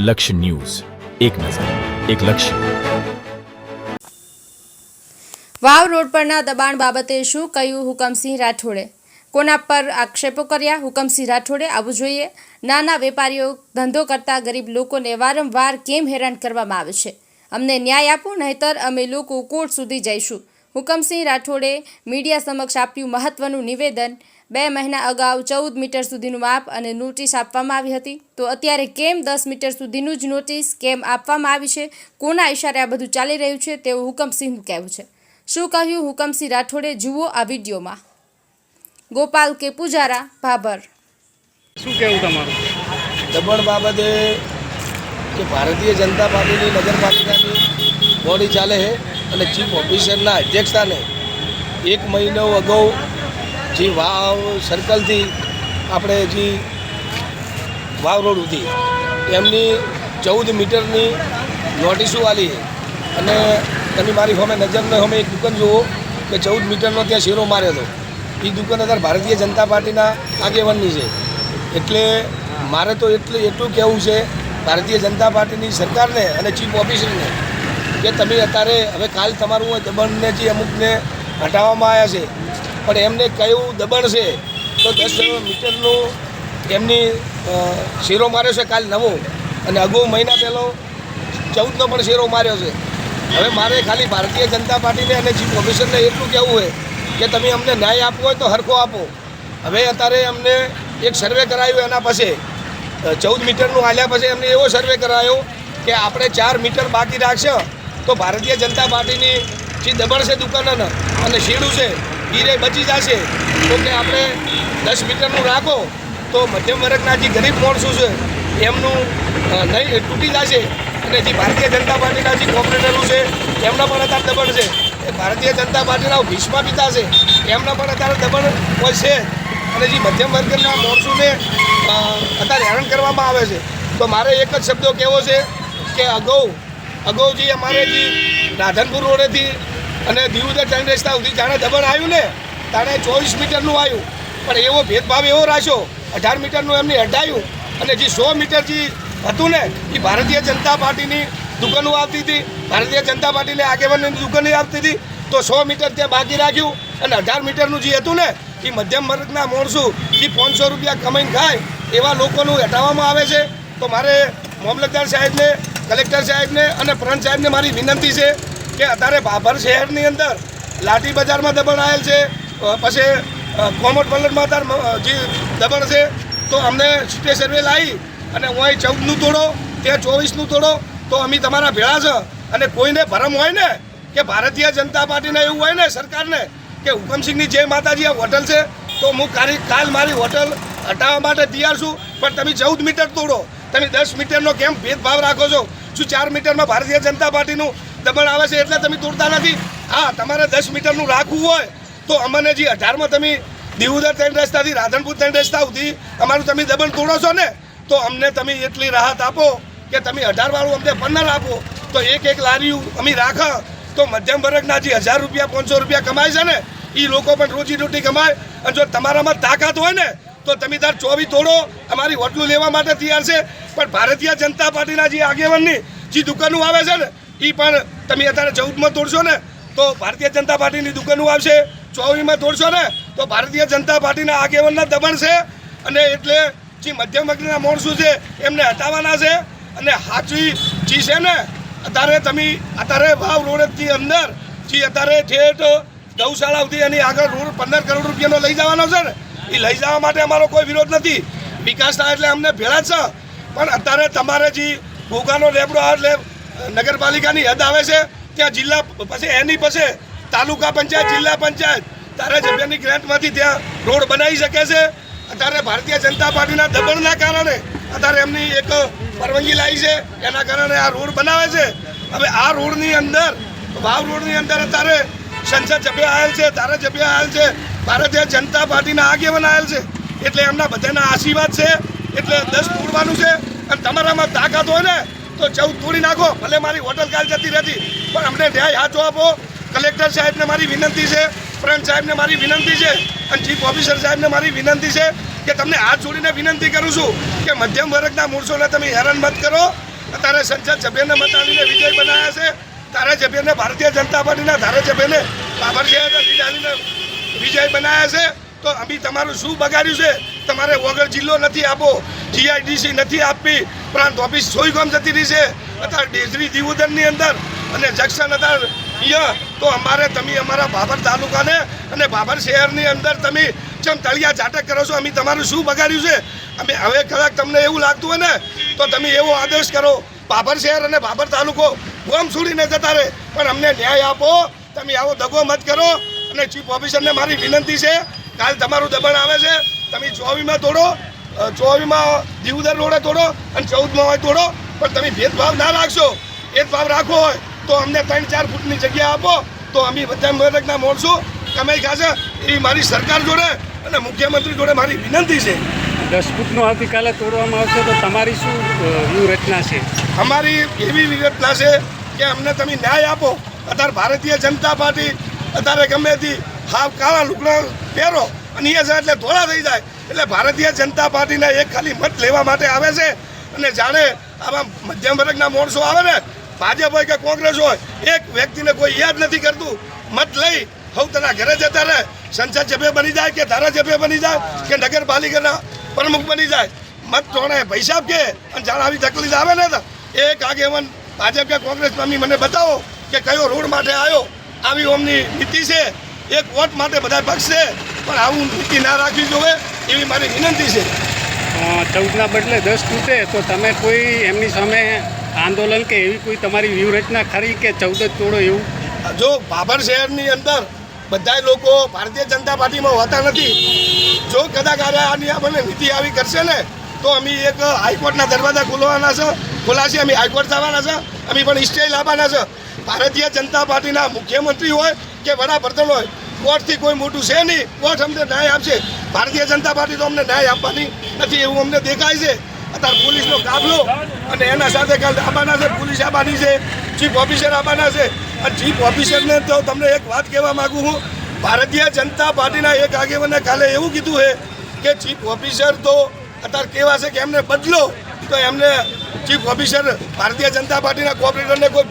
લક્ષ્ય ન્યૂઝ, એક નજર, એક લક્ષ્ય. વાવ રોડ પરના દબાણ બાબતે શું કહ્યું હુકમસિંહ રાઠોડે? કોના પર આક્ષેપો કર્યા હુકમસિંહ રાઠોડે? આવવું જોઈએ. નાના વેપારીઓ ધંધો કરતા ગરીબ લોકોને વારંવાર કેમ હેરાન કરવામાં આવે છે? અમને ન્યાય આપો, નહીતર અમે લોકો કોર્ટ સુધી જઈશું. હુકમસિંહ રાઠોડે મીડિયા સમક્ષ આપ્યું મહત્વનું નિવેદન. 2 મહિના અગાઉ 14 મીટર સુધીનું માપ અને નોટિસ આપવામાં આવી હતી, તો અત્યારે કેમ 10 મીટર સુધીનું જ નોટિસ કેમ આપવામાં આવી છે? કોના ઇશારે આ બધું ચાલી રહ્યું છે તેવું હુકમસિંહનું કહેવું છે. શું કહ્યું હુકમસિંહ રાઠોડે? જુઓ આ વિડીયોમાં. ગોપાલ કે પૂજારા, ભાભર. શું કહેવું તમારું? દબાણ બાબતે કે ભારતીય જનતા પાર્ટીની નગરપાલિકાની બોડી ચાલે છે અને ચીફ ઓફિસરના અધ્યક્ષતાને 1 મહિનો અગાઉ જે વાવ સર્કલથી આપણે જે વાવ રોડ સુધી એમની 14 મીટરની નોટિસો આલી છે. અને તમે મારી સામે નજરને સામે એક દુકાન જુઓ કે 14 મીટરનો ત્યાં શેરો માર્યો હતો. એ દુકાન અત્યારે ભારતીય જનતા પાર્ટીના આગેવાનની છે. એટલે મારે તો એટલું કહેવું છે ભારતીય જનતા પાર્ટીની સરકારને અને ચીફ ઓફિસરને કે તમે અત્યારે હવે કાલ તમારું દબાણને જે અમુકને હટાવવામાં આવ્યા છે, પણ એમને કયું દબાણ છે તો 10 મીટરનું એમની શેરો માર્યો છે કાલ નવો, અને અગાઉ મહિના પહેલો 14નો પણ શેરો માર્યો છે. હવે મારે ખાલી ભારતીય જનતા પાર્ટીને અને ચીફ ઓફિસરને એટલું કહેવું હોય કે તમે અમને ન્યાય આપવો હોય તો હરખો આપો. હવે અત્યારે અમને એક સર્વે કરાયું, એના પછી 14 મીટરનું આલ્યા પછી એમને એવો સર્વે કરાયો કે આપણે 4 મીટર બાકી રાખશે તો ભારતીય જનતા પાર્ટીની જે દબાણ છે દુકાનના અને શેડું છે એ બચી જશે. તો કે આપણે 10 મીટરનું રાખો તો મધ્યમ વર્ગના જે ગરીબ માણસો છે એમનું નહીં તૂટી જશે. અને જે ભારતીય જનતા પાર્ટીના જે કોર્પોરેટરો છે એમના પણ અત્યારે દબાણ છે. એ ભારતીય જનતા પાર્ટીના ભીષ્મા પિતા છે એમના પણ અત્યારે દબાણ હોય છે. અને જે મધ્યમ વર્ગના માણસોને અત્યારે હેરાન કરવામાં આવે છે. તો મારે એક જ શબ્દો કહેવો છે કે અગાઉ જે અમારે જે રાધનપુર રોડેથી અને દીવદર ટ્રેન રસ્તા સુધી જાણે દબાણ આવ્યું ને તાણે 24 મીટરનું આવ્યું, પણ એવો ભેદભાવ એવો રાખ્યો 18 મીટરનું એમને હટાયું. અને જે 100 મીટર જે હતું ને એ ભારતીય જનતા પાર્ટીની દુકાનો આવતી હતી, ભારતીય જનતા પાર્ટીને આગેવાનની દુકાનો આવતી હતી, તો 100 મીટર ત્યાં બાકી રાખ્યું. અને 18 મીટરનું જે હતું ને એ મધ્યમ વર્ગના માણસો જે 500 રૂપિયા કમાઈને ખાય એવા લોકોનું હટાવવામાં આવે છે. તો મારે મામલતદાર સાહેબને, કલેક્ટર સાહેબને અને પ્રંત સાહેબને મારી વિનંતી છે કે અત્યારે ભાભર શહેરની અંદર લાઠી બજારમાં દબાણ આવેલ છે, પછી કોમોટ પલટમાં અત્યારે જે દબાણ છે, તો અમને સિટી સર્વે લાવી અને હું 14નું તોડો, ત્યાં 24નું તોડો, તો અમે તમારા ભેળા છે. અને કોઈને ભરમ હોય ને કે ભારતીય જનતા પાર્ટીને એવું હોય ને સરકારને કે હુકમસિંહની જય માતાજી આ હોટલ છે તો હું કાલ મારી હોટલ હટાવવા માટે તૈયાર છું, પણ તમે 14 મીટર તોડો, તમે 10 મીટરનો કેમ ભેદભાવ રાખો છો? શું 4 મીટરમાં ભારતીય જનતા પાર્ટીનું દબાણ આવે છે એટલે તમે તોડતા નથી? હા, તમારે 10 મીટરનું રાખવું હોય તો અમને જે 18માં તમે દીવદર ટ્રેન રસ્તાથી રાધનપુર ટ્રેન રસ્તા સુધી અમારું તમે દબાણ તોડો છો ને, તો અમને તમે એટલી રાહત આપો કે તમે 18 વાળું અમને 15 આપો, તો એક લારીયું અમે રાખો તો મધ્યમ વર્ગના જે 1000 રૂપિયા 500 રૂપિયા કમાય છે ને એ લોકો પણ રોજી રોટી કમાય. અને જો તમારામાં તાકાત હોય ને તો તમે તાર 24 તોડો, અમારી હોટલું લેવા માટે તૈયાર છે. પણ ભારતીય જનતા પાર્ટીના જે આગેવાનની જે દુકાનો આવે છે ને એ પણ તમે અત્યારે 14માં તોડશો ને તો ભારતીય જનતા પાર્ટીની દુકાનો આવશે, 24માં તોડશો ને તો ભારતીય જનતા પાર્ટીના આગેવાનના દબાણ છે. અને એટલે જે મધ્યમ વર્ગના માણસો છે એમને હટાવવાના છે. અને સાચી ચીજ છે ને અત્યારે વાવ રોડથી અંદર જે અત્યારે ઠેઠ ગૌશાળા સુધી એની આગળ રોડ 15 કરોડ રૂપિયાનો લઈ જવાનો છે ને, એ લઈ જવા માટે અમારો કોઈ વિરોધ નથી. વિકાસ થાય એટલે અમને ભેળા જ છે. પણ અત્યારે તમારે જે ભોગાનો લેબડો એટલે નગરપાલિકાની હદ આવે છે ત્યાં જિલ્લા પછી એની પછી તાલુકા પંચાયત, જિલ્લા પંચાયત ધારાસભ્યની ગ્રાન્ટમાંથી ત્યાં રોડ બનાવી શકે છે. અત્યારે ભારતીય જનતા પાર્ટીના દબાણના કારણે અત્યારે એમની એક પરવાનગી લાવી છે, એના કારણે આ રોડ બનાવે છે. હવે આ રોડની અંદર વાવ રોડની અંદર અત્યારે સંસદ સભ્ય આવેલ છે, ધારાસભ્ય આવેલ છે, ભારતીય જનતા પાર્ટીના આગેવાન આવેલ છે. એટલે એમના બધાના આશીર્વાદ છે. એટલે 10 તોડવાનું છે. અને તમારામાં તાકાત હોય ને તો 14 તોડી નાખો, ભલે મારી હોટલ કાલ જતી રહેતી, પણ અમને ન્યાય હાથો આપો. કલેક્ટર સાહેબને મારી વિનંતી છે, પ્રંત સાહેબને મારી વિનંતી છે અને ચીફ ઓફિસર સાહેબને મારી વિનંતી છે કે તમને હાથ જોડીને વિનંતી કરું છું કે મધ્યમ વર્ગના માણસોને તમે હેરાન મત કરો. અત્યારે સંસદ સભ્યને મત આપીને વિજય બનાવ્યા છે, ધારાસભ્યને ભારતીય જનતા પાર્ટીના ધારાસભ્યને બાબર શહેરના લીડ આપીને વિજય બનાવ્યા છે. તો અમે તમારું શું બગાડ્યું છે? તમારે વગર જિલ્લો નથી આપો, જીઆઈડીસી નથી આપવી, પ્રાંત ઓફિસ સોયગામ જતી રહી છે અત્યારે ડેસરી દીવોદરની અંદર અને જંકશન અત્યારે અહીંયા. તો અમારે તમે અમારા બાબર તાલુકાને અને બાબર શહેરની અંદર તમે જેમ તળિયા ઝાટક કરો છો, અમે તમારું શું બગાડ્યું છે? અમે હવે કદાચ તમને એવું લાગતું હોય ને તો તમે એવો આદેશ કરો, બાબર શહેર અને બાબર તાલુકો ગોમ છોડીને જતા રહે, પણ અમને ન્યાય આપો. તમે આવો દગો મત કરો. અને ચીફ ઓફિસરને મારી વિનંતી છે, કાલ તમારું દબાણ આવે છે, તમે 24માં તોડો, 24માં દીવદર રોડે તોડો અને 14માં હોય તોડો, પણ તમે ભેદભાવ ના રાખશો. ભેદભાવ રાખવો હોય તો અમને 3-4 ફૂટની જગ્યા આપો, તો અમે બધા મરકના મોડશું કમાઈ ખાશે. એ મારી સરકાર જોડે અને મુખ્યમંત્રી જોડે મારી વિનંતી છે. 10 ફૂટનો આવતીકાલે તોડવામાં આવશે તો તમારી શું વ્યૂહરચના છે? અમારી એવી વ્યૂહરચના છે કે અમને તમે ન્યાય આપો. અત્યારે ભારતીય જનતા પાર્ટી અત્યારે ગમે તે હાવ કાળા લુગડા પહેરો અને એ છે એટલે ધોળા થઈ જાય. એટલે ભારતીય જનતા પાર્ટીના એક ખાલી મત લેવા માટે આવે છે. અને જાણે આવા મધ્યમ વર્ગના માણસો આવે ને, ભાજપ હોય કે કોંગ્રેસ હોય, એક વ્યક્તિને કોઈ યાદ નથી કરતું. મત લઈ હવે તેના ઘરે જતા રહે, સંસદ સભ્ય બની જાય કે ધારાસભ્ય બની જાય કે નગરપાલિકાના પ્રમુખ બની જાય. મત જોણે પૈસા કે અને જાણે આવી તકલીફ આવે ને તો એક આગેવાન ભાજપ કે કોંગ્રેસ મને બતાવો કે કયો રોડ માટે આવ્યો. આવી ઓમની નીતિ છે, એક વોટ માટે બધા પક્ષ છે, પણ આવું નીતિ ના રાખવી જોઈએ એવી મારી વિનંતી છે. 14ના બદલે 10 તૂટે તો તમે કોઈ એમની સામે આંદોલન કે એવી કોઈ તમારી વ્યૂહરચના ખરી કે 14 જ તોડો એવું? જો બાબર શહેરની અંદર બધા લોકો ભારતીય જનતા પાર્ટીમાં હોતા નથી. જો કદાચ આની આપણને નીતિ આવી કરશે ને તો અમે એક હાઈકોર્ટના દરવાજા ખોલાશે. અમે હાઈકોર્ટ જવાના છે, અમે પણ સ્ટે લાવવાના છે. ભારતીય જનતા પાર્ટીના મુખ્યમંત્રી હોય કે વડાપ્રધાન હોય, કોર્ટથી કોઈ મોટું છે નહીં. કોર્ટ અમને ન્યાય આપશે. ભારતીય જનતા પાર્ટી તો અમને ન્યાય આપવાની નથી એવું અમને દેખાય છે. અત્યારે પોલીસનો કાફલો અને એના સાથે કાલ આવવાના છે, પોલીસ આવવાની છે, ચીફ ઓફિસર આવવાના છે. અને ચીફ ઓફિસરને તો તમને એક વાત કહેવા માગું છું, ભારતીય જનતા પાર્ટીના એક આગેવાને કાલે એવું કીધું છે કે ચીફ ઓફિસર તો અત્યારે કેવા છે કે એમને બદલો. તો એમને ચીફ ઓફિસર ભારતીય જનતા પાર્ટીના કોઓપરેટરને કોઈ